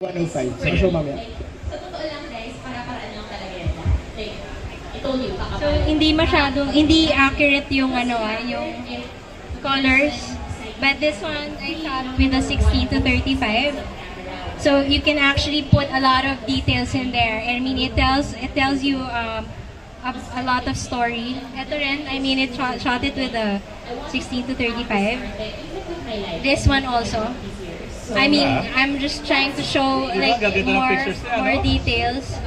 105. Sige. So, mamaya. Sa totoo lang guys, para-paraan lang talaga yan. Like, I told you, So, hindi accurate yung yung colors. But this one, I shot with a 16 to 35. So, you can actually put a lot of details in there. I mean, it tells you a lot of story. Ito rin, I mean, it shot it with a 16 to 35. This one also. I mean, I'm just trying to show like more details.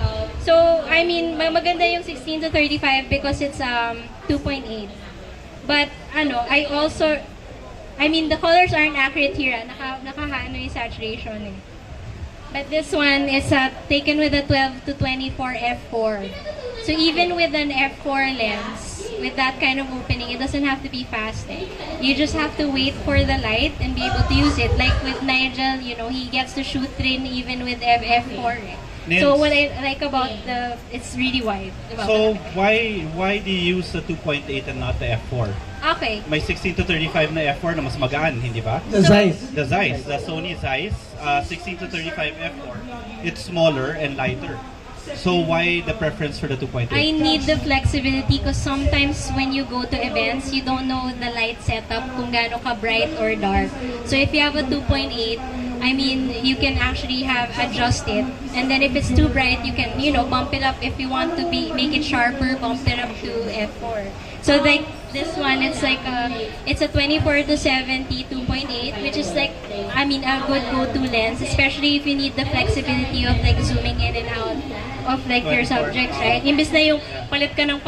So, I mean, maganda yung 16 to 35 because it's 2.8. But I mean, the colors aren't accurate here. Nakahaano yung saturation eh. But this one is taken with a 12 to 24 f4. So even with an f4 lens, with that kind of opening, it doesn't have to be fast. You just have to wait for the light and be able to use it. Like with Nigel, he gets to shoot rin even with f4. So what I like about it's really wide. So why do you use the 2.8 and not the f4? Okay. May 16 to 35 na f4 na mas magaan, hindi ba? The Zeiss. The Zeiss, the Sony Zeiss, 16 to 35 f4. It's smaller and lighter. So why the preference for the 2.8? I need the flexibility because sometimes when you go to events, you don't know the light setup kung gaano ka bright or dark. So if you have a 2.8, I mean, you can actually adjust it. And then if it's too bright, you can, bump it up. If you want to make it sharper, bump it up to f4. So like this one, it's like it's a 24 to 70 2.8, which is like, I mean, a good go-to lens, especially if you need the flexibility of like zooming in and out of like your subjects, right? Imbis na yung palit ka ng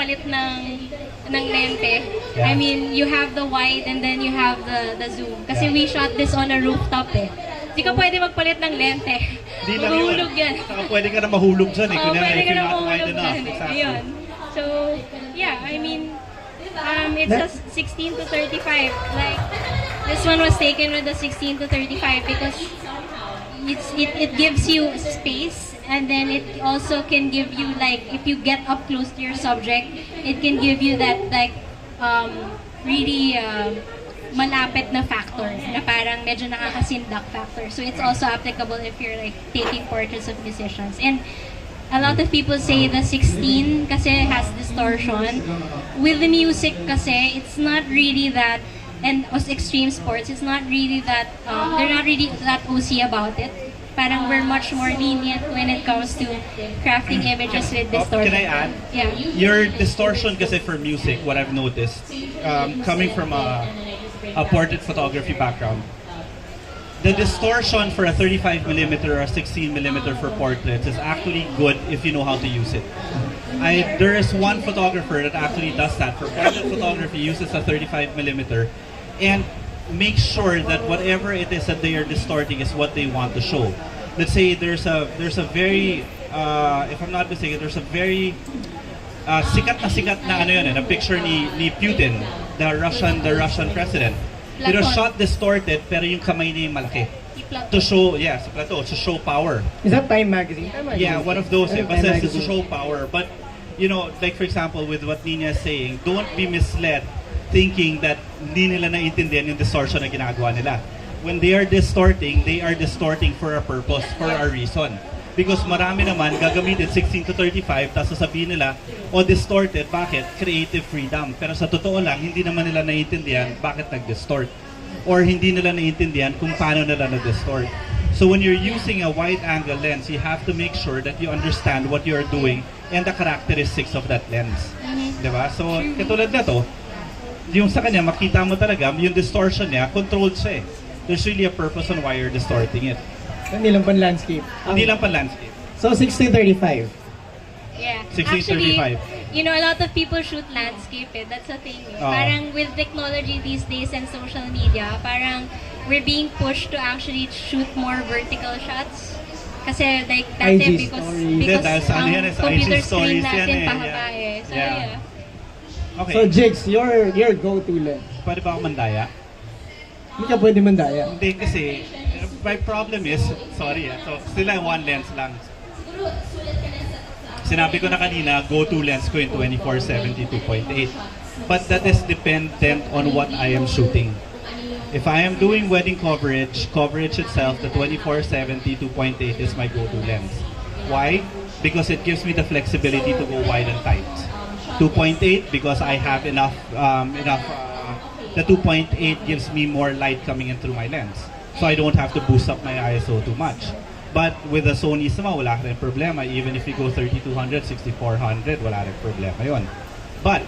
lente. I mean, you have the wide and then you have the zoom. Kasi we shot this on a rooftop eh. Hindi ka pwede magpalit ng lente. Mahulog yan. Saka pwede ka na mahulog dyan eh. Pwede If ka you're na not wide mahulog enough. dyan. Exactly. Ayun. So, yeah, I mean, it's a 16 to 35. Like, this one was taken with a 16 to 35 because it gives you space, and then it also can give you, like, if you get up close to your subject, it can give you that, like, really malapit na factor, na parang medyo nakakasindak factor. So it's also applicable if you're like taking portraits of musicians. And a lot of people say the 16 kasi has distortion. With the music kasi, it's not really that, and with extreme sports, it's not really that, they're not really that OC about it. Parang we're much more lenient when it comes to crafting images with distortion. Can I add? Yeah. Your distortion kasi for music, what I've noticed, coming from a portrait photography background, the distortion for a 35mm or a 16mm for portraits is actually good if you know how to use it. There is one photographer that actually does that for portrait photography, uses a 35mm and makes sure that whatever it is that they are distorting is what they want to show. Let's say there's a very, if I'm not mistaken, there's a very sikat na ano yun, na picture ni Putin, the Russian president. It was shot distorted pero yung kamay niya yung malaki. To show, sa plateau, to show power. Is that Time Magazine? Yeah, one of those. It says to show power. But, like for example, with what Niña is saying, don't be misled thinking that hindi nila naiintindihan yung distortion na ginagawa nila. When they are distorting for a purpose, for a reason. Because marami naman gagamitin 16 to 35, tapos sasabihin nila, distorted, bakit? Creative freedom. Pero sa totoo lang, hindi naman nila naiintindihan bakit nag-distort. Or hindi nila naiintindihan kung paano nila nag-distort. So when you're using a wide-angle lens, you have to make sure that you understand what you're doing and the characteristics of that lens. Diba? So, katulad na to, yung sa kanya, makita mo talaga, yung distortion niya, controlled siya eh. There's really a purpose on why you're distorting it. Hindi lang pan landscape. Hindi lang pa landscape. So, 1635. Yeah. 1635. Actually, a lot of people shoot landscape eh. That's the thing. Parang with technology these days and social media, parang we're being pushed to actually shoot more vertical shots. Kasi like dati because computer screen natin pahaba eh. So yeah. Okay. So, Jigs, your go-to lens. Pwede ba ako mandaya? Hindi ka pwede mandaya. Hindi kasi, my problem is, sorry so sila one lens lang. Sinabi ko na kanina, go-to lens ko yung 24-70 2.8. But that is dependent on what I am shooting. If I am doing wedding coverage itself, the 24-70 2.8 is my go-to lens. Why? Because it gives me the flexibility to go wide and tight. 2.8 because I have enough. The 2.8 gives me more light coming in through my lens, so I don't have to boost up my ISO too much. But with the Sony's naman, wala rin problema. Even if you go 3200, 6400, wala rin problema yon. But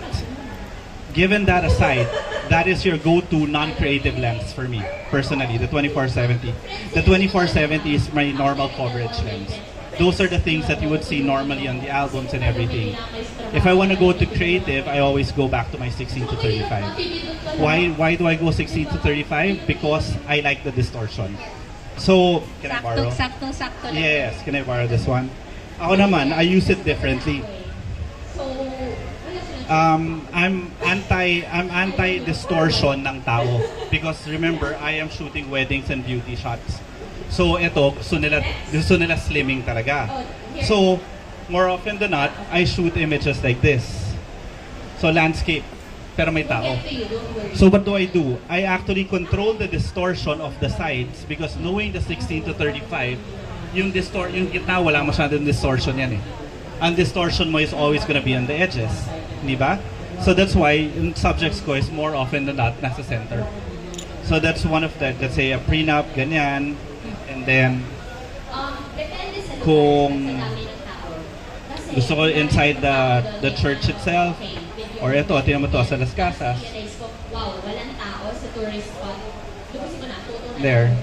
given that aside, that is your go-to non-creative lens for me, personally, the 24-70. The 24-70 is my normal coverage lens. Those are the things that you would see normally on the albums and everything. If I want to go to creative, I always go back to my 16 to 35. Why do I go 16 to 35? Because I like the distortion. So, can I borrow? Sakto lang. Yes, can I borrow this one? Ako naman, I use it differently. I'm anti distortion ng tao because remember, I am shooting weddings and beauty shots. So ito, gusto nila slimming talaga. So more often than not, I shoot images like this. So landscape, pero may tao. So what do? I actually control the distortion of the sides because knowing the 16 to 35, yung gitna wala masyadong distortion yan eh. Ang distortion mo is always gonna be on the edges. Di ba? So that's why yung subjects ko is more often than not nasa center. So that's one of the, let's say a prenup, ganyan. And then, kung gusto ko inside the church itself, or ito, tingnan mo to sa Las Casas. There.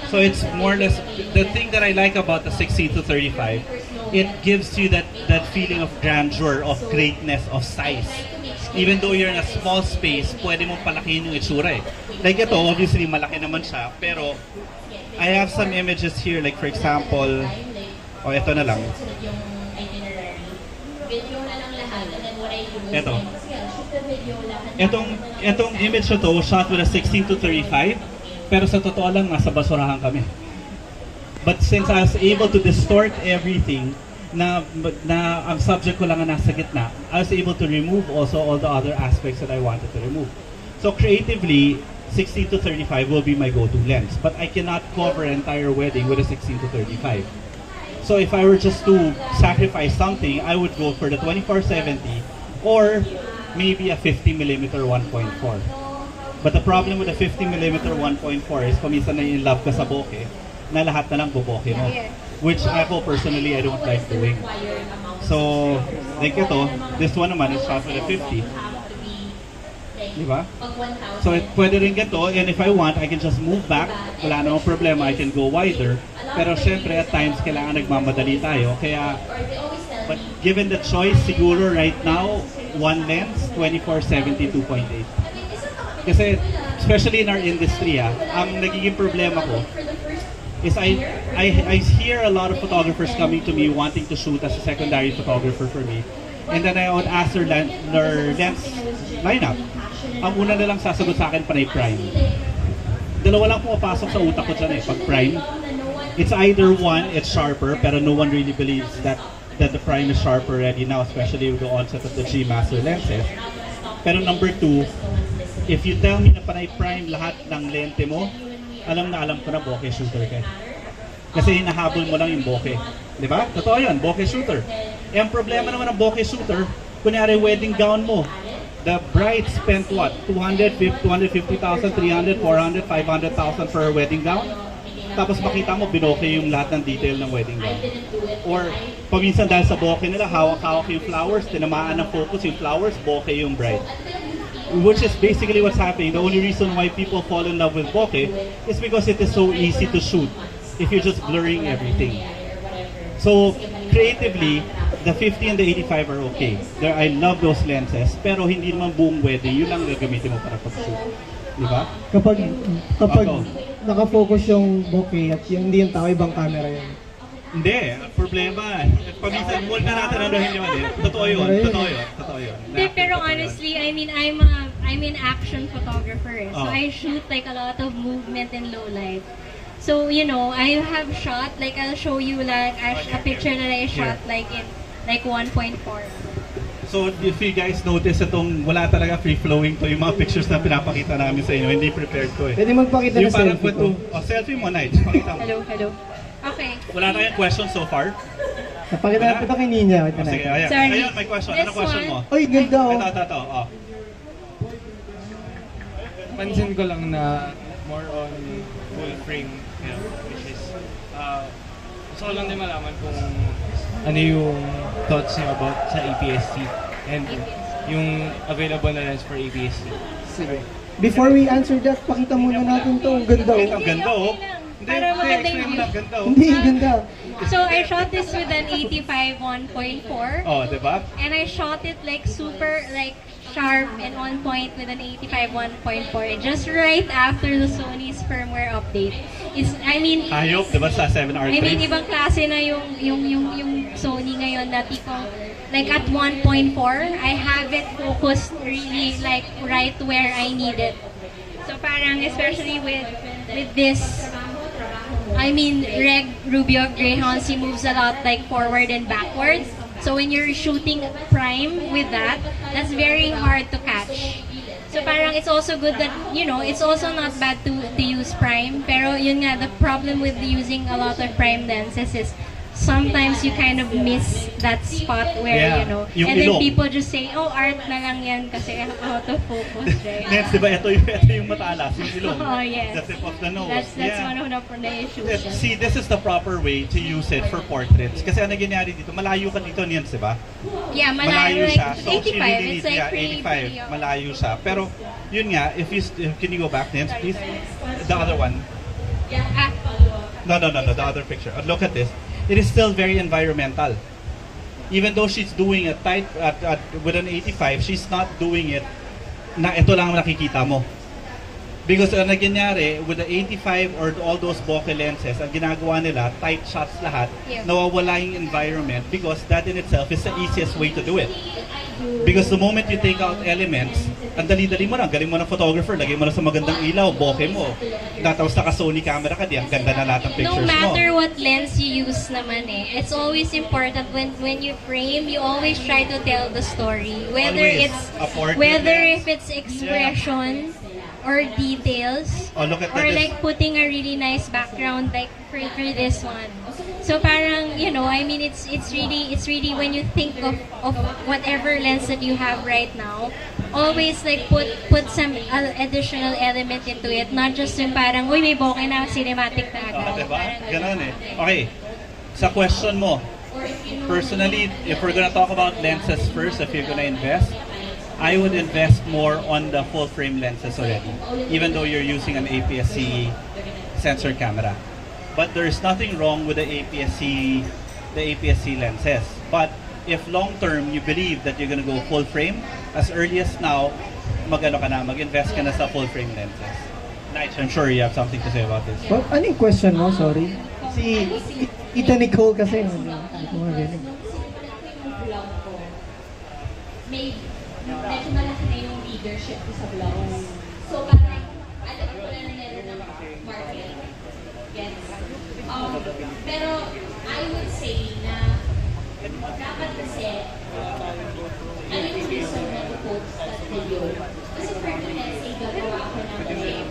So it's more or less, the thing that I like about the 16 to 35, it gives you that feeling of grandeur, of greatness, of size. Even though you're in a small space, pwede mong palakihin yung itsura eh. Like ito, obviously malaki naman siya, pero I have some images here, like for example, ito na lang. Itong image na to, shot with a 16 to 35, pero sa totoo lang, nasa basurahan kami. But since I was able to distort everything, na ang subject ko lang ang nasa gitna, I was able to remove also all the other aspects that I wanted to remove. So creatively, 16 to 35 will be my go-to lens, but I cannot cover an entire wedding with a 16 to 35. So if I were just to sacrifice something, I would go for the 24-70 or maybe a 50mm 1.4. But the problem with the 50mm 1.4 is paminsan na in love ka sa bokeh, na lahat na lang bubokeh mo. Which ako personally, I don't like doing. So, like ito, this one naman is shot with a 50. Diba? So, pwede rin ganito, and if I want, I can just move back. Wala namang problema, I can go wider. Pero syempre, at times, kailangan nagmamadali tayo. Kaya, but given the choice, siguro right now, one lens, 24-70 2.8. Kasi, especially in our industry, ang nagiging problema ko, is I hear a lot of photographers coming to me wanting to shoot as a secondary photographer for me. And then I would ask their lens lineup. Ang una nilang sasagot sa akin, panay prime. Dalawa lang pumapasok sa utak ko dyan eh, pag prime. It's either one, it's sharper, pero no one really believes that the prime is sharper already now, especially with the onset of the G Master lenses. Pero number two, if you tell me na panay prime lahat ng lente mo, alam ko na bokeh shooter ka. Kasi hinahabol mo lang yung bokeh. Di ba? Totoo yun, bokeh shooter. Eh, ang problema naman ng bokeh shooter, kunyari wedding gown mo, the bride spent what? 250,000, 300, 400, 500,000 for her wedding gown? Tapos makita mo, binokeh yung lahat ng detail ng wedding gown. Or, paminsan dahil sa bokeh nila, hawak-hawak yung flowers, tinamaan ng focus yung flowers, bokeh yung bride. Which is basically what's happening. The only reason why people fall in love with bokeh is because it is so easy to shoot if you're just blurring everything. So, creatively, the 50 and the 85 are okay. I love those lenses, pero hindi naman buong wedding, yun lang gagamitin mo para pag-shoot. Di ba? Kapag nakafocus yung bokeh at yung hindi yung tao, ibang camera yun. Hindi, problema. Paminsan, huwag na natin anuhin yun eh. Totoo yun. Hindi, pero honestly, I mean, I'm an action photographer. So I shoot like a lot of movement in low light. So, you know, I have shot, like I'll show you like a picture that I shot like in like 1.4. So if you guys notice itong wala talaga free-flowing to yung mga pictures na pinapakita namin sa inyo, hindi prepared to eh. Pwede magpakita ng Yung parang selfie ko. selfie mo, Nige. Pakita mo. Hello. Okay. Wala tayong question so far? Napakita natin ito kay Niña. Ito na. Sige, ayan. Sorry. Ayun, may question. This Ano question mo? Oy, ganda oh. Ito. Oh. Pansin ko lang na more on full frame, which is, gusto ko lang din malaman kung ano yung thoughts niyo about sa APS-C and yung available na lens for APS-C. Sige. Before we answer that, pakita muna natin to. Ang ganda oh. Ang ganda oh. Para maganda explain mo yung na, ang ganda oh. Hindi, ang ganda. So I shot this with an 85 1.4. Oh, diba? And I shot it like super like sharp and on point with an 85 1.4 just right after the Sony's firmware update. Hayop, diba sa 7R3? I mean ibang klase na yung Sony ngayon na tipong like at 1.4 I have it focused really like right where I need it. So parang especially with this Reg Rubio Greyhounds, he moves a lot like forward and backwards. So when you're shooting prime with that, that's very hard to catch. So parang it's also good that, it's also not bad to use prime. Pero yun nga, the problem with using a lot of prime lenses is sometimes you kind of miss that spot where, Yung and then ilong. people just say, oh, art na lang yan kasi autofocus, right? Nets, diba? Ito yung matalas, yung ilong. Oh, yes. The tip of the nose. That's one of the issues. See, this is the proper way to use it for portraits. Kasi ang nangyayari dito, malayo ka dito niyan, diba? Yeah, Malayo like siya. So, 85. she really It's like needs, 85. Malayo siya. Pero, yun nga, can you go back, Nets, please? The other one. No, the other picture. Look at this. It is still very environmental. Even though she's doing a tight with an 85, she's not doing it na ito lang ang nakikita mo. Because ang nangyayari with the 85 or all those bokeh lenses, ang ginagawa nila, tight shots lahat, nawawala yung environment because that in itself is the easiest way to do it. Because the moment you take out elements, ang dali-dali mo na, galing mo ng photographer, lagay mo na sa magandang ilaw, bokeh mo. Tapos naka-Sony camera ka, ang ganda na lahat ng pictures mo. No matter what lens you use naman it's always important when you frame, you always try to tell the story. Whether Always. if it's expression or details, Look at or this. like putting a really nice background like for this one. So parang, it's really when you think of whatever lens that you have right now, always like put some additional element into it, not just yung parang, uy, may bokeh na, cinematic na agad. Diba? Parang Ganun eh. Okay, sa question mo, personally, if we're gonna talk about lenses first, if you're gonna invest, I would invest more on the full frame lenses already, even though you're using an APS-C sensor camera. But there's nothing wrong with the APS-C lenses. But if long term you believe that you're gonna go full frame, as early as now, mag-invest ka na sa full frame lenses. Nige, I'm sure you have something to say about this. Well, ano yung question mo? Sorry. Si Ita Nicole kasi. Medyo malaki na yung leadership ko sa vlog. So parang, alam ko na meron ng market. Yes. Pero I would say na dapat kasi ano yung reason na to-post that video? Kasi for me, let's say, gagawa ako ng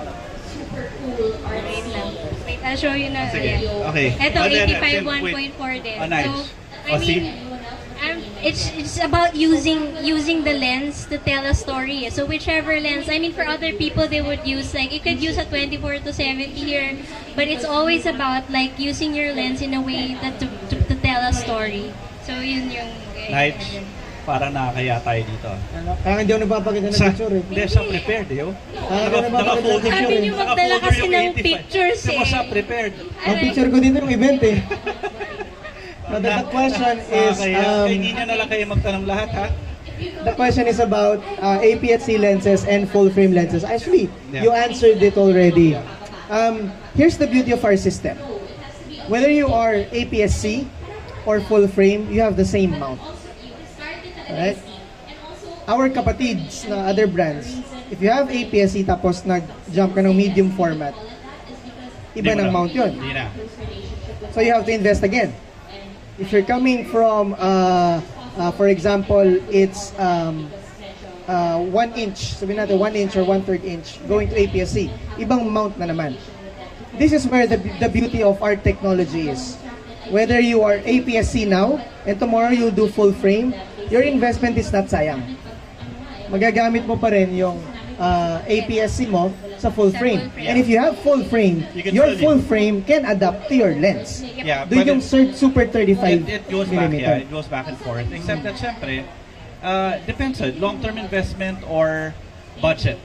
super cool art lang. Wait, I'll show you na. Sige. Ayan. Okay. Ito, Then, 85 wait. 1.4 din. Nice. So, it's about using the lens to tell a story. So whichever lens, for other people they would use, like you could use a 24 to 70 here, but it's always about like using your lens in a way that to tell a story. So yun yung Nige, parang nakakaya tayo dito. Kaya hindi ako nagpapakita ng picture eh. Hindi, siya prepared, yo. Naka-folder Sabi niyo magdala kasi ng pictures Hindi mo siya prepared. Ang picture ko dito ng event eh. But the question is, Kay Niña na lang kayo magtanong lahat, ha? the question is about APS-C lenses and full frame lenses. Actually, you answered it already. Here's the beauty of our system. Whether you are APS-C or full frame, you have the same mount. Alright? Our kapatids na other brands, if you have APS-C tapos nag-jump ka ng medium format, iba ng mount yun. Hindi na. So you have to invest again. If you're coming from For example, it's 1 inch, sabihin natin 1 inch or 1/3 inch going to APS-C. Ibang mount na naman. This is where the beauty of our technology is. Whether you are APS-C now and tomorrow you'll do full frame, your investment is not sayang. Magagamit mo pa rin yung APS-C mo sa full frame. And if you have full frame, your full frame can adapt to your lens. Yeah, Doon yung Super 35 it goes back, millimeter. it goes back and forth. Except that, syempre, depends on long-term investment or budget.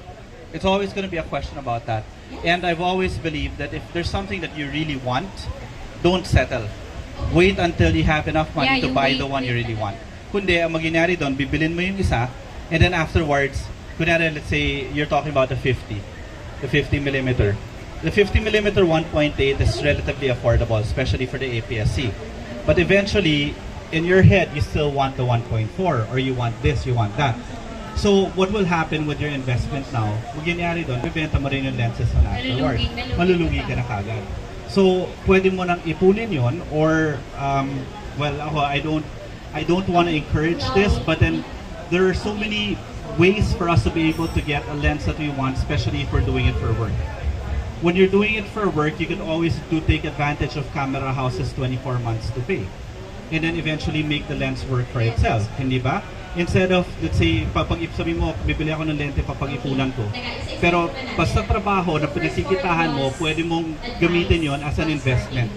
It's always going to be a question about that. And I've always believed that if there's something that you really want, don't settle. Wait until you have enough money to buy the one you really want. Kundi, ang magyayari doon, bibilin mo yung isa, and then afterwards, kunyari, let's say, you're talking about the 50 millimeter. The 50 millimeter 1.8 is relatively affordable, especially for the APS-C. But eventually, in your head, you still want the 1.4, or you want this, you want that. So, what will happen with your investment now? Magyayari doon, bibenta mo rin yung lenses na afterwards. Malulugi ka na kagad. So, pwede mo nang ipunin yon, or, well, ako, I don't want to encourage this, but then there are so many ways for us to be able to get a lens that we want, especially if we're doing it for work. When you're doing it for work, you can always take advantage of camera houses 24 months to pay. And then eventually make the lens work for itself, hindi ba? Instead of, let's say, sabi mo, bibili ako ng lente, papag-ipunan ko. Pero basta trabaho na pinagkikitahan mo, pwede mong gamitin yon as an investment.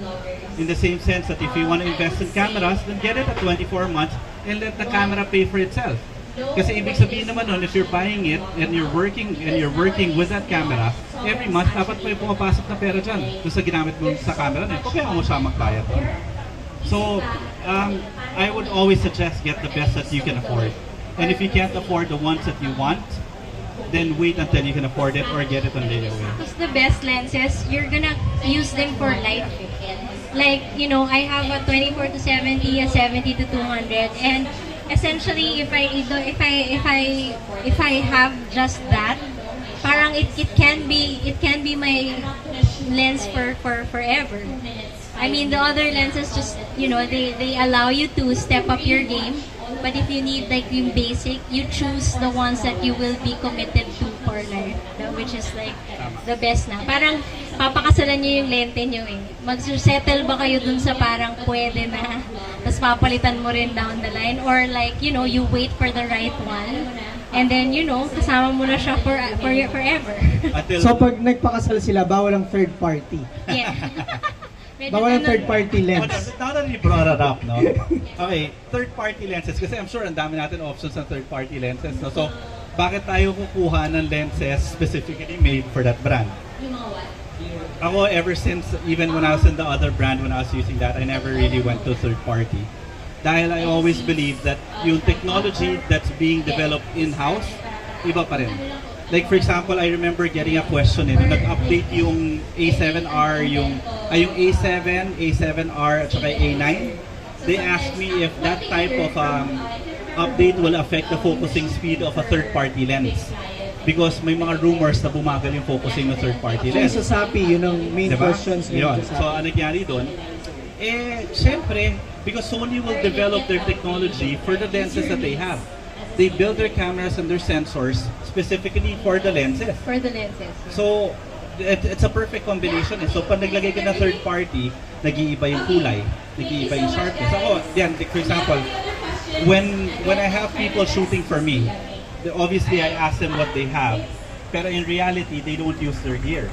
In the same sense that if you want to invest in cameras, then get it at 24 months and let the camera pay for itself. Kasi ibig sabihin naman nun, if you're buying it and you're working with that camera, every month dapat may pumapasok na pera dyan doon sa ginamit mo sa camera na yun. Kaya mo siya magbayad. So, I would always suggest get the best that you can afford. And if you can't afford the ones that you want, then wait until you can afford it or get it on layaway. Because the best lenses, you're gonna use them for life. Like, you know, I have a 24 to 70, a 70 to 200, and essentially, if I have just that, parang it can be my lens for forever. I mean, the other lenses just, you know, they allow you to step up your game. But if you need like yung basic, you choose the ones that you will be committed to for life, which is like the best na. Parang papakasalan niyo yung lente niyo eh. Mag-settle ba kayo dun sa parang pwede na, tapos papalitan mo rin down the line? Or like, you know, you wait for the right one, and then, you know, kasama mo na siya forever. So pag nagpakasal sila, bawal ang third party. Yeah. Bawal ang third party lens. Now that you brought it up, no? Okay, third party lenses. Kasi I'm sure ang dami natin options ng third party lenses, no? So, bakit tayo kukuha ng lenses specifically made for that brand? Ako, ever since, even when I was in the other brand, when I was using that, I never really went to third party. Dahil I always believe that yung technology that's being developed in-house, iba pa rin. Like for example, I remember getting a question nung nag-update yung A7R, yung A7, A7R at saka A9. They asked me if that type of update will affect the focusing speed of a third-party lens. Because may mga rumors na bumagal yung focusing ng third-party lens. So sa Sapi, yun ang main questions. Yun. So ang nangyari doon, syempre, because Sony will develop their technology for the lenses that they have. They build their cameras and their sensors specifically for the lenses. For the lenses. So, it's a perfect combination. So, pag naglagay ka ng third party, nag-iiba yung kulay, nag-iiba yung sharpness. Ako, yan, for example, when I have people shooting for me, obviously I ask them what they have. Pero in reality, they don't use their gear.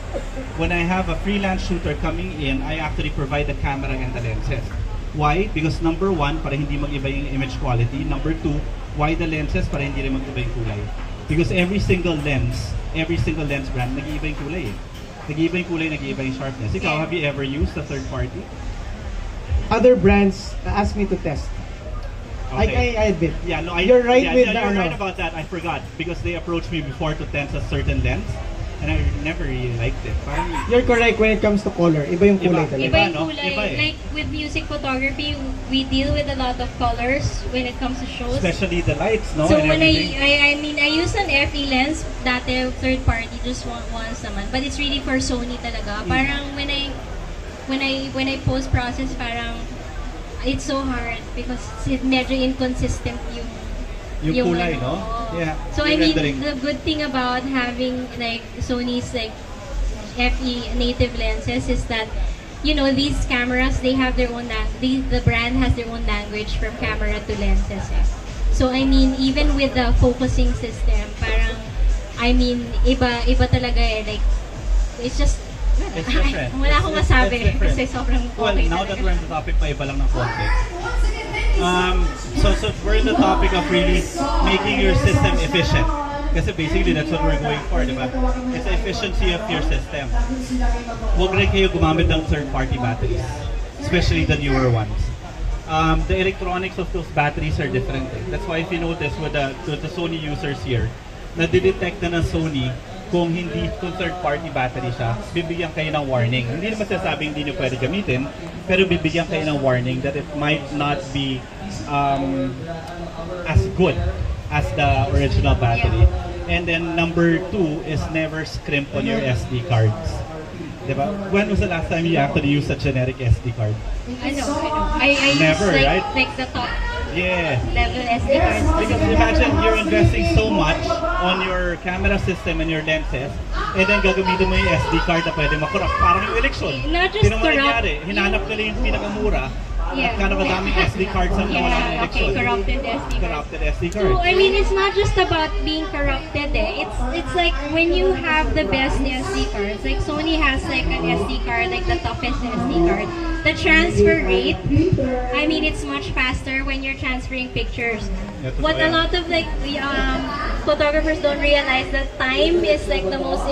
When I have a freelance shooter coming in, I actually provide the camera and the lenses. Why? Because number one, para hindi mag-iba yung image quality. Number two, why the lenses? Para hindi rin mag-iba yung kulay. Because every single lens brand, nag-iiba yung kulay eh. Nag-iiba yung kulay, nag-iiba yung sharpness. Ikaw, have you ever used a third party? Other brands ask me to test. Okay. I admit. Yeah, no, you're right with you're the, right about that. I forgot because they approached me before to test a certain lens, and I never really liked it. Parang, you're correct when it comes to color. Iba yung kulay talaga. Iba yung no? kulay. Iba eh. Like with music photography, we deal with a lot of colors when it comes to shows. Especially the lights, no? So and when everything. I mean, I use an FE lens, dati third party, just once naman. But it's really for Sony talaga. Parang when I post process, parang it's so hard because medyo inconsistent Yung kulay, no? oo. Yeah. So I Yung mean, rendering. the good thing about having like Sony's like FE native lenses is that these cameras, they have their own the brand has their own language from camera to lenses. So I mean, even with the focusing system, parang iba talaga like it's just It's different. wala akong masabi It's different. kasi sobrang Well, okay now that talaga. we're on the topic, pa iba lang ng konti. So we're in the topic of really making your system efficient. Kasi basically, that's what we're going for, di ba? It's the efficiency of your system. Huwag rin kayo gumamit ng third-party batteries, especially the newer ones. The electronics of those batteries are different. That's why if you notice with the Sony users here, nadidetect na ng Sony kung third-party battery siya, bibigyan kayo ng warning. Hindi naman sinasabing hindi nyo pwede gamitin, pero bibigyan kayo ng warning that it might not be as good as the original battery. And then number 2 is never scrimp on your SD cards. Diba? When was the last time you actually used a generic SD card? I know. I Never, use right? like the top Yeah. level SD cards. Because imagine you're investing so much on your camera system and your lenses, and then gagamitin mo yung SD card na pwede makorrupt. Parang yung election. Not just Sino mo corrupt. nangyari? Hinanap nila yung pinakamura at kadaming SD cards ang nawala ng Yeah, election. okay, corrupted SD cards. Corrupted SD So cards. I mean, it's not just about being corrupted. It's like when you have the best SD cards. Like Sony has like an SD card, like the toughest SD card. The transfer rate, I mean, it's much faster when you're transferring pictures. What a lot of like photographers don't realize that time is like the most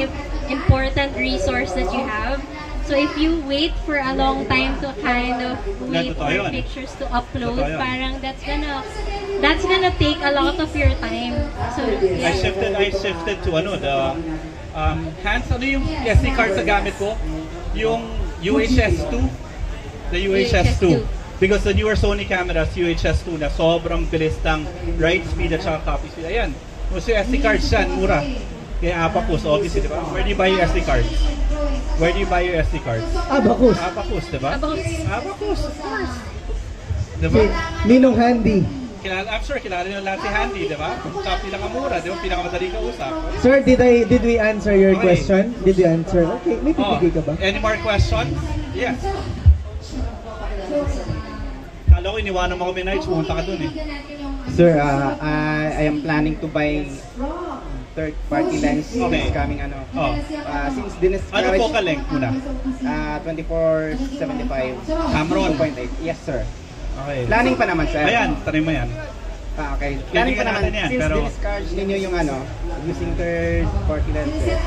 important resource that you have. So if you wait for a long time to kind of wait totoo for yun. pictures to upload, Totoo yun. parang that's gonna take a lot of your time. So I shifted to the Hans, ano yung SD card sa gamit ko? Yung UHS-2. The UHS-2. Because the newer Sony cameras, UHS-2 na sobrang bilis ng write speed at saka copy speed. Ayan. Mas yung SD cards dyan, mura. Kaya Abacus, obviously, di ba? Where do you buy your SD cards? Where do you buy your SD cards? Abacus. Abacus, di ba? Abacus, of course. Di ba? Si Ninong Handy. I'm sure kilala nyo lahat si Handy, di ba? Sa pinakamura, di ba? Pinakamadali kausap. Sir, did we answer your Okay. question? Did we answer? Okay, may pipigay ka ba? Any more questions? Yes. Kala ko iniwanan mo kami, Nigel. Pumunta ka dun eh. Sir, I am planning to buy third-party lens Okay. this coming Oh. since Ano po ka length muna? 24-75 Tamron. 2.8. Yes, sir. Okay. Planning pa naman, sir. Ayan, tanay mo yan. Okay. Planning pa Bibigyan naman. natin yan, Since pero- discourage ninyo yung using third-party lenses,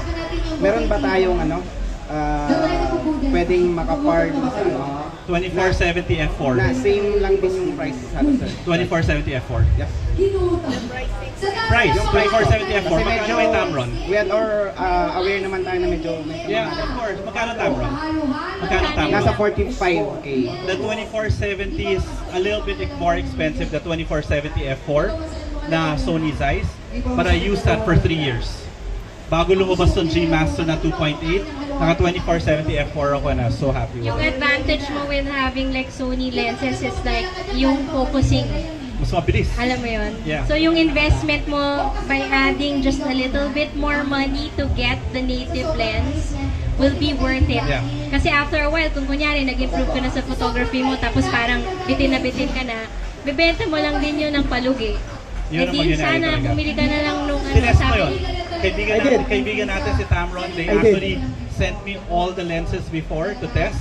meron ba tayong pwedeng makapar dun sa 2470 F4. na same lang din yung price sir? 2470 F4. Yes. Price, 2470 F4. Kasi Magkano may Tamron? we are aware naman tayo na medyo Yeah, of course. Magkano Tamron? Magkano nasa Tamron? 45K. The 2470 is a little bit more expensive, the 2470 F4 na Sony size. But I used that for 3 years. Bago lumabas yung G Master na 2.8, naka 2470 F4 ako na so happy with yung it. advantage mo with having like Sony lenses is like yung focusing. Mas mabilis. Alam mo yun? Yeah. So yung investment mo by adding just a little bit more money to get the native lens will be worth it. Yeah. Kasi after a while, kung kunyari nag-improve ka na sa photography mo tapos parang bitin ka na, bibenta mo lang din yun ng palugi. Yun ang Di mangyayari sana talaga. bumili ka na lang nung Sinest mo sabi. yun. Kaibigan natin si Tamron, they I did. actually sent me all the lenses before to test.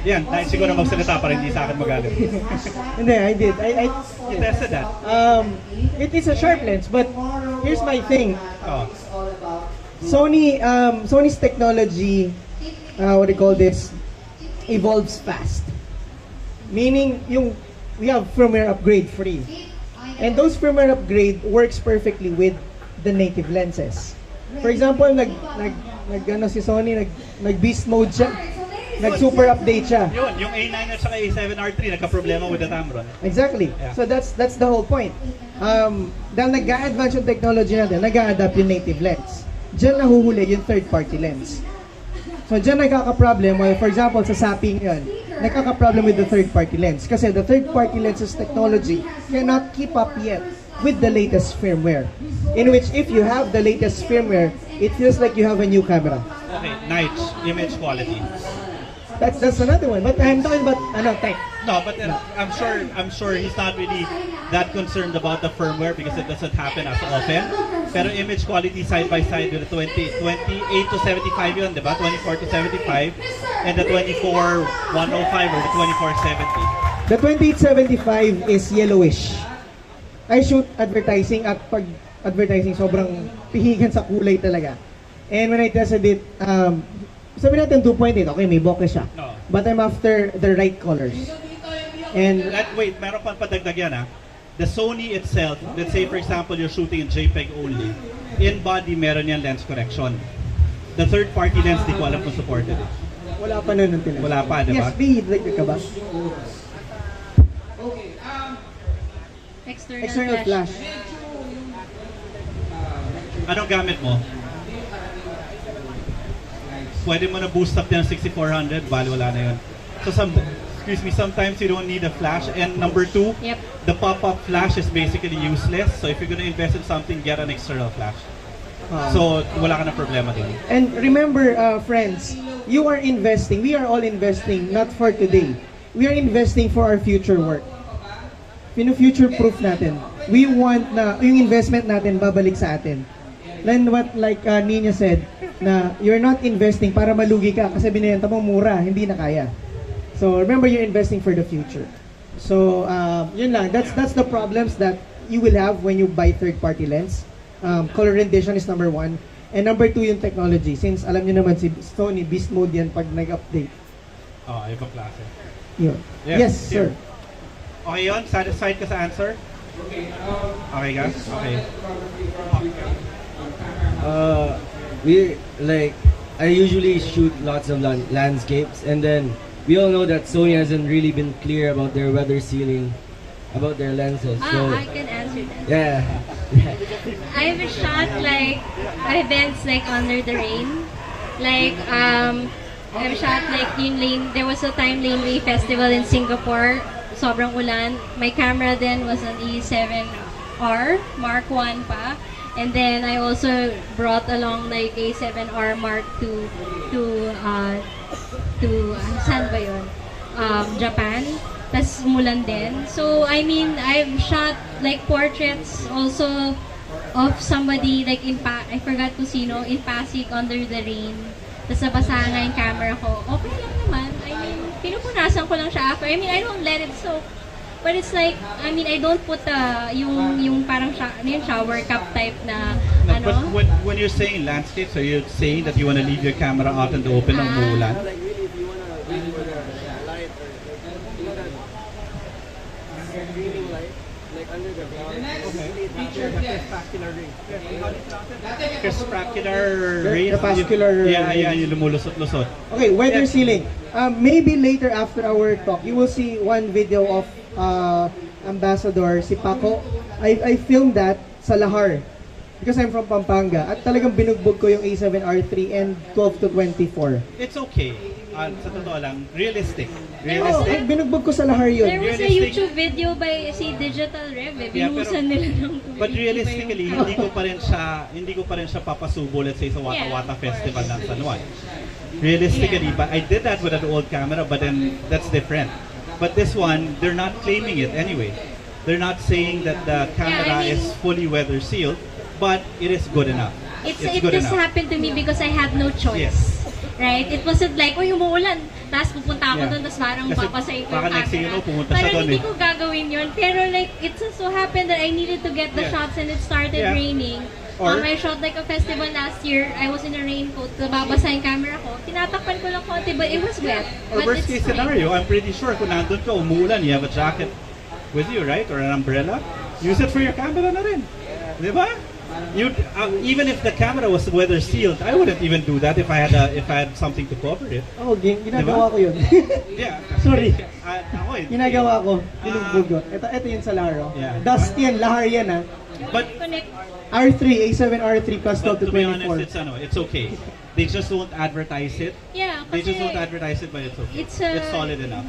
Yan, dahil siguro magsalita para hindi sa akin magalit. Hindi, I did. You tested that? It is a sharp lens, but here's my thing. Oh. Sony's technology, what do you call this, evolves fast. Meaning, we have firmware upgrade free. And those firmware upgrade works perfectly with the native lenses. For example, si Sony, nag-beast mode siya. Nag-super update siya. Yun, yung A9 at saka A7R3 nagka-problema with the Tamron. Exactly. Yeah. So that's the whole point. Dahil nag-a-advance yung technology natin, nag-a-adapt yung native lens. Diyan nahuhuli yung third-party lens. So diyan nagkaka-problem, well, for example, sa sapping yun. nagkaka-problem with the third-party lens. Kasi the third-party lens's technology cannot keep up yet with the latest firmware. In which, if you have the latest firmware, it feels like you have a new camera. Okay, nice image quality. That's another one. But I'm talking about tech. No, but I'm sure he's not really that concerned about the firmware because it doesn't happen as often. Pero image quality side by side with the 28 to 75 yun, diba? 24 to 75 and the 24 105 or the 2470. The 2875 is yellowish. I shoot advertising at pag advertising sobrang pihigan sa kulay talaga. And when I tested it, sabi natin 2.8, okay, may bokeh siya. No. But I'm after the right colors. And Wait, meron pang padagdag yan ha. The Sony itself, let's say for example you're shooting in JPEG only, in body meron yan lens correction. The third party lens, di ko alam kung supported it. wala pa nun ng tinan. Wala pa, diba? Yes, be like ka ba? External flash. Anong gamit mo? Pwede mo na boost up yan 6400, bali wala na yun. So sometimes you don't need a flash. And number two, Yep. the pop-up flash is basically useless. So if you're gonna invest in something, get an external flash. So wala ka na problema dun. And remember, friends, you are investing. We are all investing, not for today. We are investing for our future work. Pino-future-proof natin. We want na yung investment natin babalik sa atin. Then what like Niña said, na you're not investing para malugi ka kasi binenta mo mura, hindi na kaya. So remember, you're investing for the future. So yun lang. That's the problems that you will have when you buy third-party lens. Color rendition is number one. And number two, yung technology. Since alam niyo naman si Sony, beast mode yan pag nag-update. Oh, ibang klase. Yun. Yes, sir. Okay yun? Satisfied ka sa answer? Okay ka? Okay. I usually shoot lots of landscapes, and then we all know that Sony hasn't really been clear about their weather sealing, about their lenses. So I can answer that. yeah, I've shot like events like under the rain. Like I've shot like yung lane. There was a time Laneway Festival in Singapore. Sobrang ulan. My camera then was an E7R Mark 1 pa. And then I also brought along like A7R Mark 2 to saan ba yun? Japan. Tas umulan din. So I mean, I've shot like portraits also of somebody like I forgot to sino, in Pasig under the rain. Tas nabasa nga yung camera ko. Okay lang naman. I mean, pinupunasan ko lang siya after. I mean, I don't let it soak. But it's like, I mean, I don't put yung parang shower cup type na ano. But when you're saying landscapes, are you saying that you want to leave your camera out in the open ng umuulan? Crepuscular rays. Crepuscular Yeah, rays. yung lumulusot-lusot. Okay, weather sealing. Maybe later after our talk, you will see one video of Ambassador, si Paco. I filmed that sa Lahar because I'm from Pampanga at talagang binugbog ko yung A7R3 and 12 to 24. It's okay. Sa totoo lang, realistic. Oh, binugbog ko sa Lahar yun. There was a Realistic. YouTube video by si Digital Rev. Yeah, Binuhusan nila ng tubig. But realistically, hindi ko pa rin siya papasubo, let's say, sa Wata Wata Festival ng San Juan. Realistically, but I did that with an old camera, but then that's different. But this one, they're not claiming it anyway. They're not saying that the camera I mean, is fully weather sealed, but it is good enough. It good just enough. happened to me because I had no choice. Yes. Right? It wasn't like, uy, umuulan. Tapos pupunta ako Yeah. doon, tapos parang Kasi papasay ko baka yung next thing you camera. know, pumunta siya Parang doon hindi eh. ko gagawin yun. Pero like, it just so happened that I needed to get the Yeah. shots and it started Yeah. raining. Or- I shot like a festival last year. I was in a raincoat. Nababasa yung camera ko. Tinatakpan ko lang konti, but it was wet. Or But worst it's case fine. scenario, I'm pretty sure kung nandun ka, umuulan, you have a jacket with you, right? Or an umbrella. Use it for your camera na rin. Di ba? Even if the camera was weather sealed, I wouldn't even do that if I had something to cover it. Oh, ginagawa ko yun. Yeah. Sorry. Ako eh. Ginagawa ko. Binugbog yun. Ito yun sa Lahar. Oh. Yeah. Dust yan, Lahar yan ha. But Connect. R3, A7R3 plus 12 But to to be 24. honest, it's okay. They just don't advertise it. Yeah, They just kasi don't advertise it, but it's okay. It's, It's solid enough.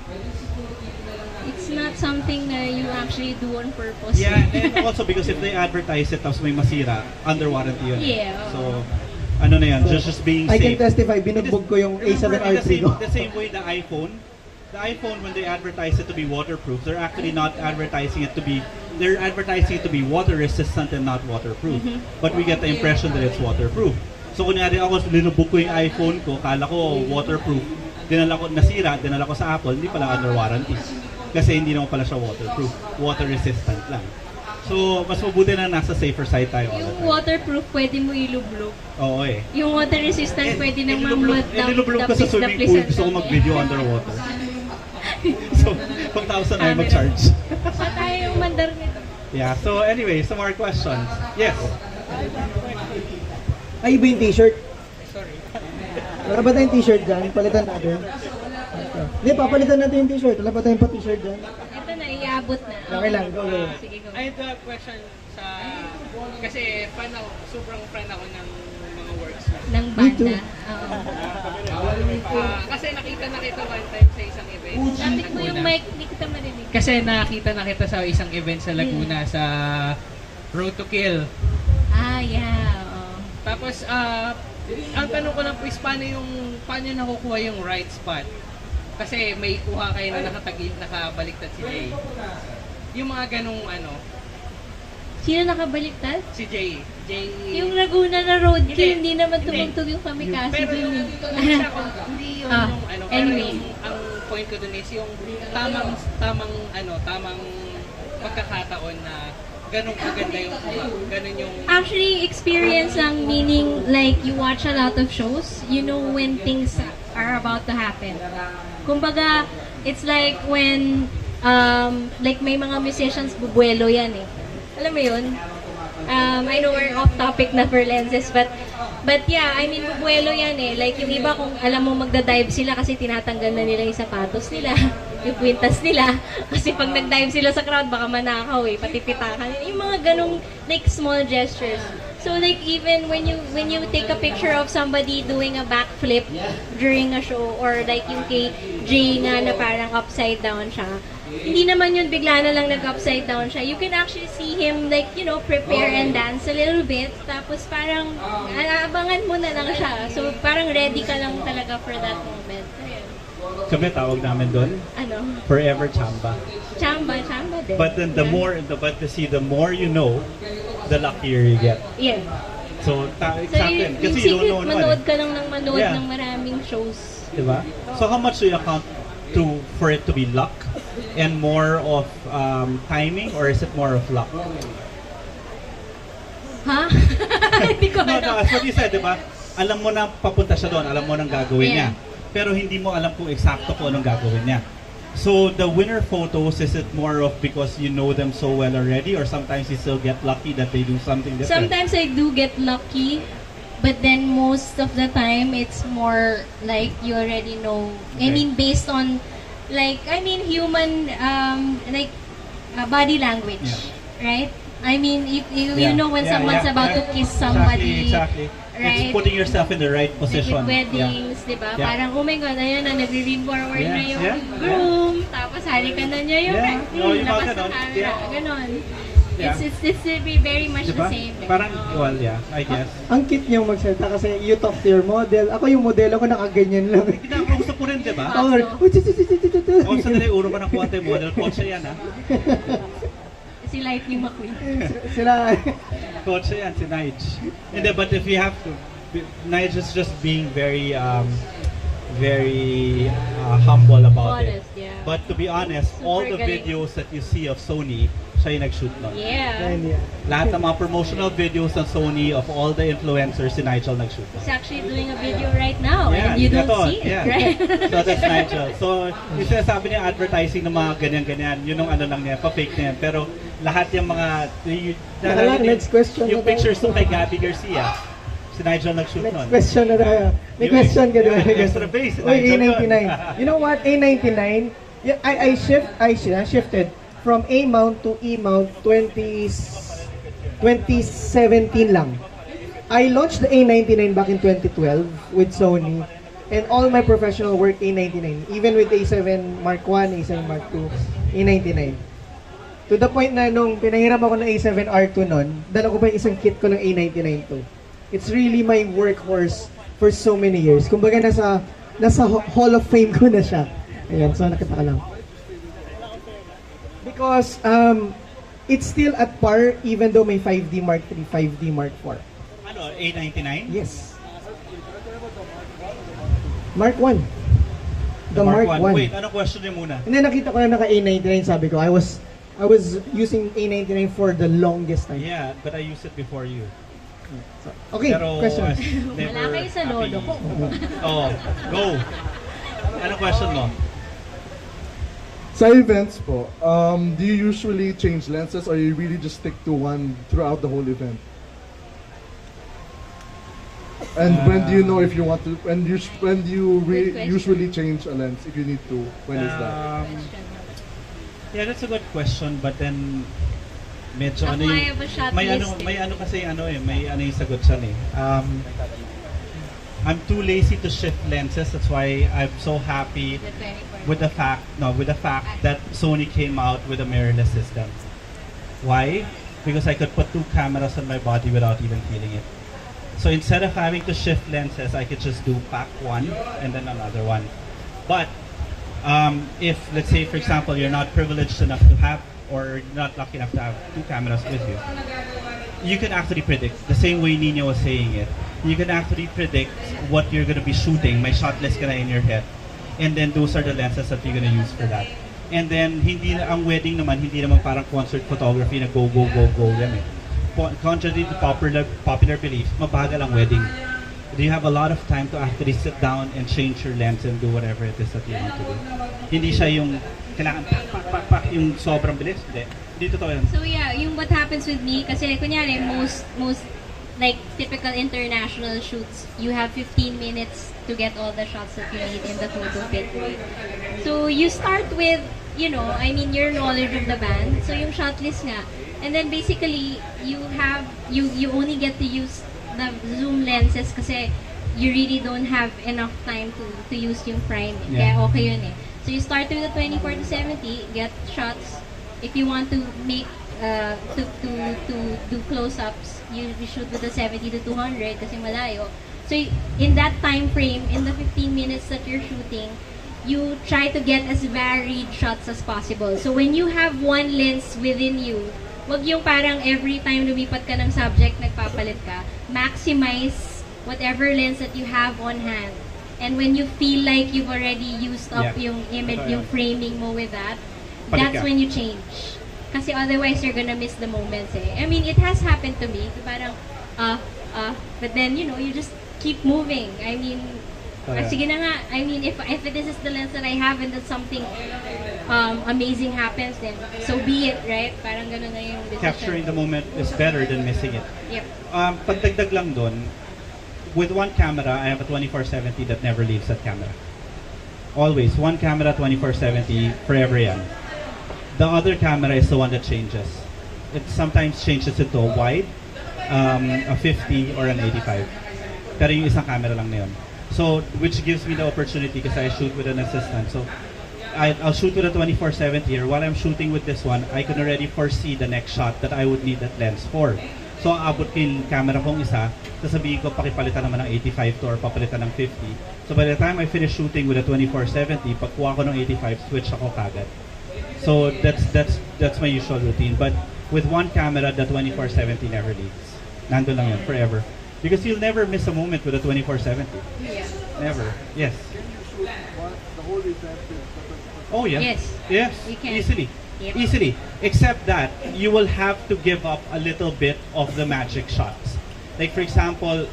it's not something that you actually do on purpose. Yeah, and also because if they advertise it tapos may masira, under warranty yun. Yeah. So, ano na yan, just being I safe. can testify, binugbog ko yung A7R3 ko. The same way the iPhone, when they advertise it to be waterproof, they're actually not advertising it to be, they're advertising it to be water resistant and not waterproof. But we get the impression that it's waterproof. So kunyari ako, linubog ko yung iPhone ko, kala ko waterproof, nasira, dinala ko sa Apple, hindi pala under warranty. Kasi hindi naman pala siya waterproof, water resistant lang. So, mas mabuti na nasa safer side tayo all the Yung time. waterproof, pwede mo ilublog. Oo eh. Yung water resistant, pwede nang Nilulublog ko sa swimming pool, gusto ko mag-video underwater. So, pag tapos na ay mag-charge. Pa tayo yung mandar nito. Yeah, so anyway, some more questions. Yes. Ay, iba yung t-shirt. Wala ba tayong t-shirt dyan? Palitan natin. Hindi, papalitan natin yung t-shirt. Wala ba tayong pa-t-shirt dyan? Ito na, iabot na. Okay lang, go. Sige, go. I have a question sa... Kasi sobrang fan ako ng mga works mo. Ng Me too. banda. Oo. Kasi nakita na kita one time sa isang event sa Lapit mo yung Laguna. mic, hindi kita marinig. Kasi nakita na kita sa isang event sa Laguna sa Road to Kill. Ah, yeah. Oo. Tapos, ang tanong ko lang po is paano nakukuha yung right spot? Kasi may kuha kayo na nakabaliktad si Jay. Yung mga ganong Sino nakabaliktad? si Jay. Yung Laguna na roadkill, Hindi. hindi naman Hindi. tumugtog yung kamikasi Pero dun yung, eh. hindi yun Ah, yung anyway. pero yung, ang point ko dun is yung tamang pagkakataon na ganun kaganda yung kuha. Ganun yung Actually, experience lang, meaning like you watch a lot of shows, you know when things are about to happen. Kumbaga, it's like when like may mga musicians bubuelo yan eh. Alam mo yun? I know we're off topic na for lenses, but yeah, I mean, bubuelo yan eh. Like yung iba kung alam mo magda-dive sila kasi tinatanggal na nila yung sapatos nila, yung kwintas nila. Kasi pag nag-dive sila sa crowd, baka manakaw eh, pati pitakan. Yung mga ganong like small gestures. So like even when you take a picture of somebody doing a backflip during a show, or like yung kay Jay nga na parang upside down siya, hindi naman yun bigla na lang nag-upside down siya. You can actually see him like, you know, prepare and dance a little bit. Tapos parang abangan mo na lang siya. So parang ready ka lang talaga for that moment. Ayun. Kami tawag namin doon, Ano? forever chamba. Chamba din. But then the more you know, the luckier you get. Yeah. So, So exactly. yung Kasi you don't secret, know naman manood eh. ka lang ng manood Yeah. ng maraming shows. Diba? So how much do you account for it to be luck and more of timing, or is it more of luck? Ha? Hindi ko No, alam. as what you said, diba? Alam mo na papunta siya doon, alam mo nang gagawin niya. Pero hindi mo alam kung eksakto kung anong gagawin niya. So the winner photos, is it more of because you know them so well already, or sometimes you still get lucky that they do something different? Sometimes I do get lucky, but then most of the time it's more like you already know. I Okay. mean, based on like human body language, right? I mean, if you know when someone's about to kiss somebody, Exactly. right? It's putting yourself in the right Like position. with weddings, di ba? Yeah. Parang, oh my God, ayun na, nagre-lean forward Yeah, na yung yeah, groom, tapos halikan na niya yung Yeah. Oh, yung mga labas ganon. ng camera, Yeah. ganon. Yeah. It's very much Diba? the same. Parang, well, yeah, I guess. Ang cute niyong magsalita kasi you talk to your model. Ako yung modelo ko nakaganyan lang. Kinakausap ko rin, diba? Or, O, sandali, uro pa ng konti model. Coach yan, ha? Si Lightning McQueen. Sila, Coach yan, si Nige. Hindi, but if you have to, Nige is just being very humble about it. Honest, yeah. But to be honest, all the galing. videos that you see of Sony, siya yung nag-shoot nun. Yeah. Lahat ng mga promotional videos ng Sony of all the influencers, si Nigel nag-shoot nun. He's actually doing a video right now, and you don't ito, see it, yeah. right? So that's Nigel. So yung sinasabi niya advertising ng mga ganyan-ganyan, yun ang ano lang niya, pa-fake niya. Pero lahat yung mga, next question yung na tayo. pictures ng kay Gabby Garcia, si Nigel nag-shoot next nun. question na tayo. May question ka doon. Extra base. Uy, Nigel A99. yun. You know what? A99, yeah, I shifted from A mount to E mount 2017 lang. I launched the A99 back in 2012 with Sony, and all my professional work A99, even with A7 Mark 1, A7 Mark 2, A99. To the point na nung pinahiram ako ng A7R2 nun, dala ko pa yung isang kit ko ng A99 to. It's really my workhorse for so many years. Kumbaga nasa Hall of Fame ko na siya. Ayan, so nakita ka lang. Because it's still at par even though may 5D Mark 3, 5D Mark 4. Ano, A99? Yes. Mark 1. The Mark 1. Wait, anong question niyo muna? And then nakita ko na naka A99, sabi ko, I was using A99 for the longest time. Yeah, but I used it before you. So, okay, Pero, questions. Wala kayo sa lodo ko. Oh, go. Anong question mo? Sa events po, do you usually change lenses or you really just stick to one throughout the whole event? And when do you know if you want to, when you usually change a lens, if you need to, when is that? Yeah, that's a good question, but then medyo Ako, I have a shot may list ano, may ano kasi may ano yung sagot siya eh. I'm too lazy to shift lenses. That's why I'm so happy with the fact that Sony came out with a mirrorless system. Why? Because I could put 2 cameras on my body without even feeling it. So instead of having to shift lenses, I could just do pack one and then another one. But if, let's say, for example, you're not privileged enough to have, or not lucky enough to have 2 cameras with you, you can actually predict, the same way Niña was saying it, you can actually predict what you're going to be shooting, may shot list ka na in your head, and then those are the lenses that you're going to use for that. And then, ang wedding naman, hindi naman parang concert photography na go, go, go, go yan eh. Contrary to popular belief, mabagal ang wedding. You have a lot of time to actually sit down and change your lens and do whatever it is that you want to do. Hindi siya yung kailangan pak, yung sobrang bilis. Hindi totoo yan. So yeah, yung what happens with me, kasi kunyari, most like typical international shoots, you have 15 minutes to get all the shots that you need in the photo pit. So you start with, your knowledge of the band. So yung shot list nga. And then basically, you only get to use the zoom lenses kasi you really don't have enough time to use yung prime. Yeah. Kaya okay yun eh. So you start with the 24 to 70, get shots. If you want to make to do close-ups, you shoot with the 70 to 200 kasi malayo. So in that time frame, in the 15 minutes that you're shooting, you try to get as varied shots as possible. So when you have one lens within you, wag yung parang every time lumipat ka ng subject, nagpapalit ka. Maximize whatever lens that you have on hand. And when you feel like you've already used up yung image, yung framing mo with that, that's when you change. Kasi otherwise, you're gonna miss the moments eh. I mean, it has happened to me. Parang, but then, you just keep moving. I mean, sige na nga. I mean, if this is the lens that I have and that something amazing happens, then so be it, right? Parang ganun na yung decision. Capturing the moment is better than missing it. Yep. Pagdagdag lang dun, with one camera, I have a 24-70 that never leaves that camera. Always, one camera, 24-70, forever yan. The other camera is the one that changes. It sometimes changes into a wide, a 50, or an 85. Pero yung isang camera lang na yun. So, which gives me the opportunity because I shoot with an assistant. So, I'll shoot with a 24-70 or while I'm shooting with this one, I can already foresee the next shot that I would need that lens for. So, abot ko yung camera kong isa, sasabihin ko pakipalitan naman ng 85 to or papalitan ng 50. So, by the time I finish shooting with a 24-70, pagkuha ko ng 85, switch ako kagad. So, that's my usual routine. But with one camera, the 24-70 never leaves. Nandun lang yun, forever. Because you'll never miss a moment with a 24-70. Yeah. Never. Yes. Oh yeah. Yes. You can. Easily. Yep. Easily. Except that you will have to give up a little bit of the magic shots. Like for example,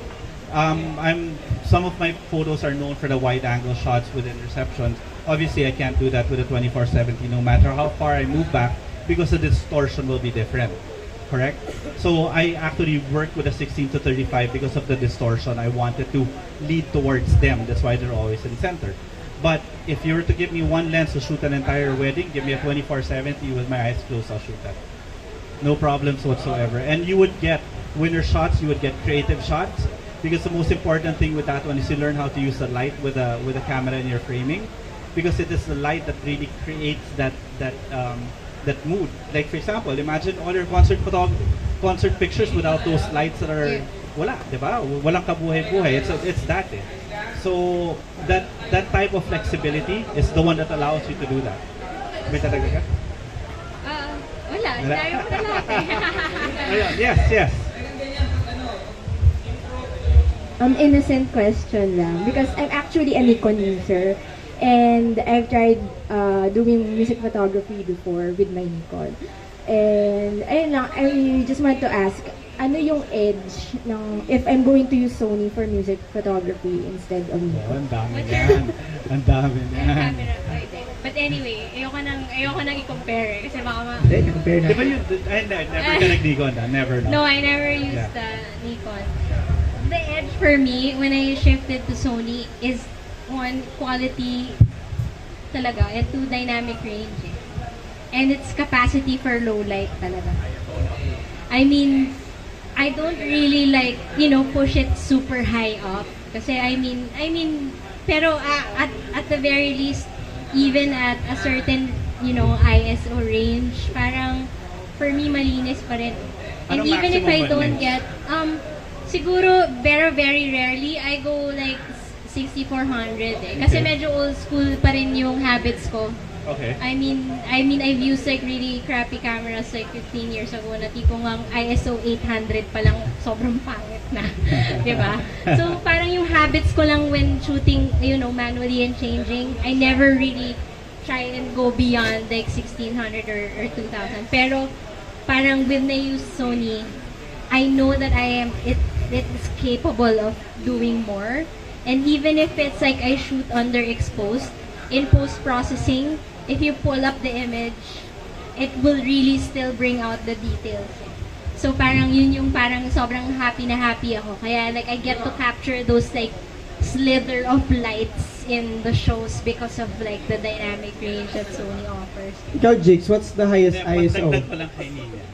some of my photos are known for the wide angle shots with interceptions. Obviously I can't do that with a 24-70 no matter how far I move back because the distortion will be different. Correct? So I actually work with a 16 to 35 because of the distortion. I wanted to lead towards them. That's why they're always in center. But if you were to give me one lens to shoot an entire wedding, give me a 24-70 with my eyes closed, I'll shoot that. No problems whatsoever. And you would get winner shots, you would get creative shots, because the most important thing with that one is you learn how to use the light with a camera in your framing, because it is the light that really creates that mood. Like for example, imagine all your concert pictures without those lights that are wala, diba? Walang kabuhay-buhay. It's that. So that type of flexibility is the one that allows you to do that. May talaga ka? Wala. Sinabi mo na lahat eh. Ayun, yes. Innocent question lang. Because I'm actually a Nikon user. And I've tried doing music photography before with my Nikon. And ayun lang, I just want to ask, ano yung edge ng if I'm going to use Sony for music photography instead of Nikon? Ang dami yan. Ang dami yan. But anyway, ayoko nang i-compare kasi baka Hindi, compare na. Di ba yun? Never ka nag-Nikon na? Never na? No, I never used the Nikon. The edge for me when I shifted to Sony is one, quality talaga, and two, dynamic range. And its capacity for low light talaga. I mean, I don't really like, push it super high up. Kasi I mean, pero at the very least, even at a certain, ISO range, parang for me malinis pa rin. And Anong even if I maximum don't lens? get, siguro very, very rarely, I go like 6400 eh. Kasi Okay. medyo old school pa rin yung habits ko. Okay. I mean, I've used like really crappy cameras like 15 years ago na tipong ang ISO 800 pa lang sobrang pangit na. Diba? So, parang yung habits ko lang when shooting, manually and changing, I never really try and go beyond like 1600 or 2000. Pero, parang when I use Sony, I know that it is capable of doing more. And even if it's like I shoot underexposed, in post-processing, if you pull up the image, it will really still bring out the details. So parang yun yung parang sobrang happy na happy ako. Kaya like I get to capture those like slither of lights in the shows because of like the dynamic range that Sony offers. Ikaw, Jigs, what's the highest Hindi, ISO? pagdagdag pa lang kay Niña.